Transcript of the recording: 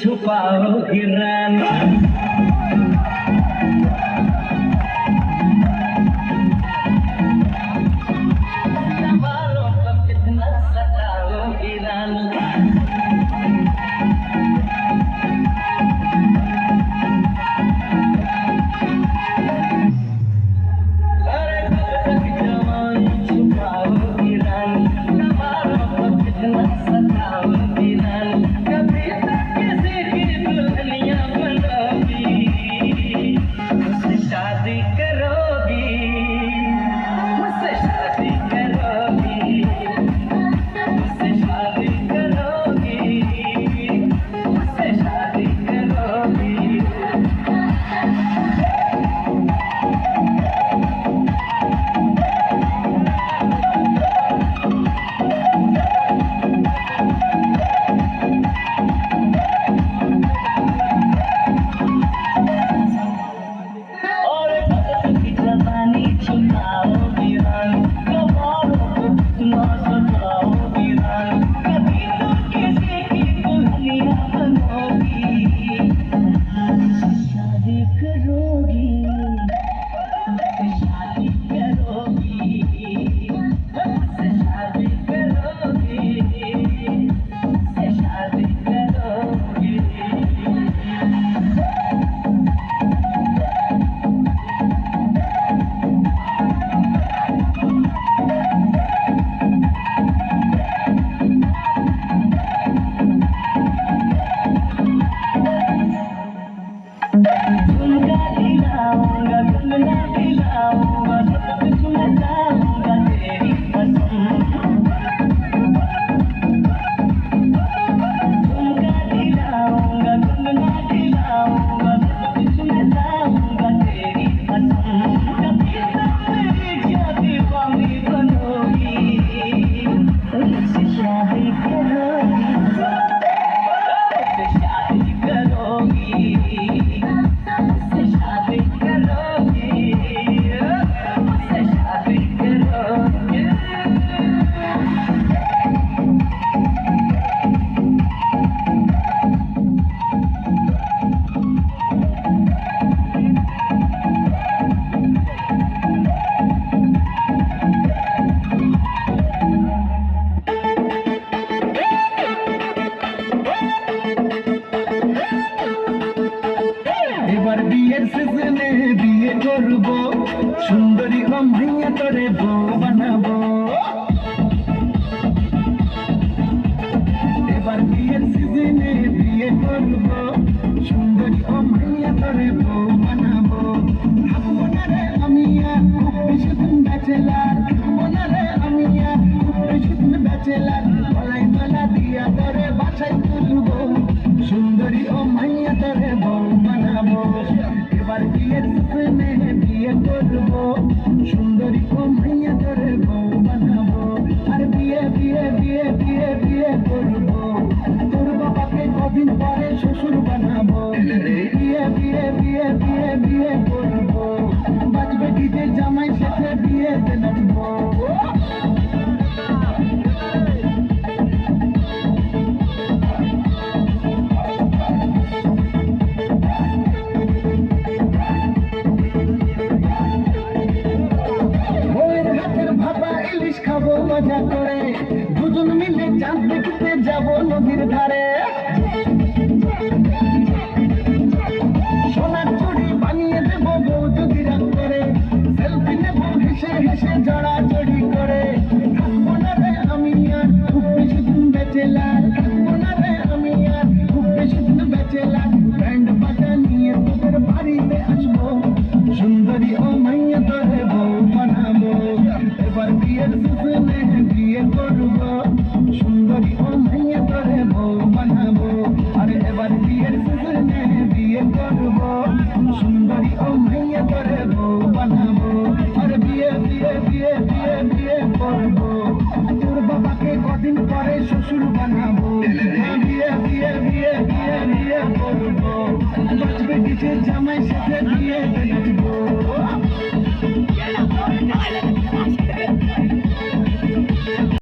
छुपाओगी रानी। सवालों को कितना सताओगी रानी। বিয়ে করব সুন্দরী ও মাইয়া তোরে বউ বানাবো। এবার বিয়ের সিজনে বিয়ে করব সুন্দরী ও মাইয়া তোরে বউ বানাবো। থাকবো না রে আমি আর খুব বেশি দিন ব্যাচেলার, থাকবো না রে আমি আর খুব বেশি দিন ব্যাচেলার। গলায় মালা দিয়া তোরে বাসায় তুলবো সুন্দরী ও মাইয়া তোরে বউ বানাবো। এবার বিয়ের সিজনে বিয়ে করব সুন্দরী ও মাইয়া তোরে বউ বানাবো। আর বিয়ে বিয়ে বিয়ে বিয়ে বিয়ে করব তোর বাবাকে কদিন পরে শ্বশুর বানাবো। বিয়ে বিয়ে বিয়ে বিয়ে বিয়ে করব বাজবে ডিজে জামাই সাথে বিয়েতে নাচবো। খাবো মজা করে দুজন মিলে চাঁদ দেখতে যাবো নদীর ধারে। সোনার চুড়ি বানিয়ে দেবো বউ যদি রাগ করে, সেলফি নেবো হেসে হেসে জড়াজড়ি করে। থাকবো না রে আমি আর খুব বেশি দিন ব্যাচেলার, থাকবো না রে আমি আর খুব বেশি দিন ব্যাচেলার। ব্যান্ড বাজা নিয়ে তোদের বাড়িতে আসবো সুন্দরী ও মাইয়া তোরে বউ বানাবো। এবার বিয়ের সিজনে বিয়ে করব সুন্দরী ও মাইয়া তোরে বউ বানাবো। আর এবার বিয়ের সিজনে বিয়ে করব সুন্দরী ও মাইয়া তোরে বউ বানাবো। আর বিয়ে বিয়ে বিয়ে বিয়ে বিয়ে করব তোর বাবাকে কদিন পরে শ্বশুর বানাবো। বিয়ে বিয়ে বিয়ে বিয়ে বিয়ে করব বাজবে ডিজে জামাই সাথে বিয়ে নাচবো।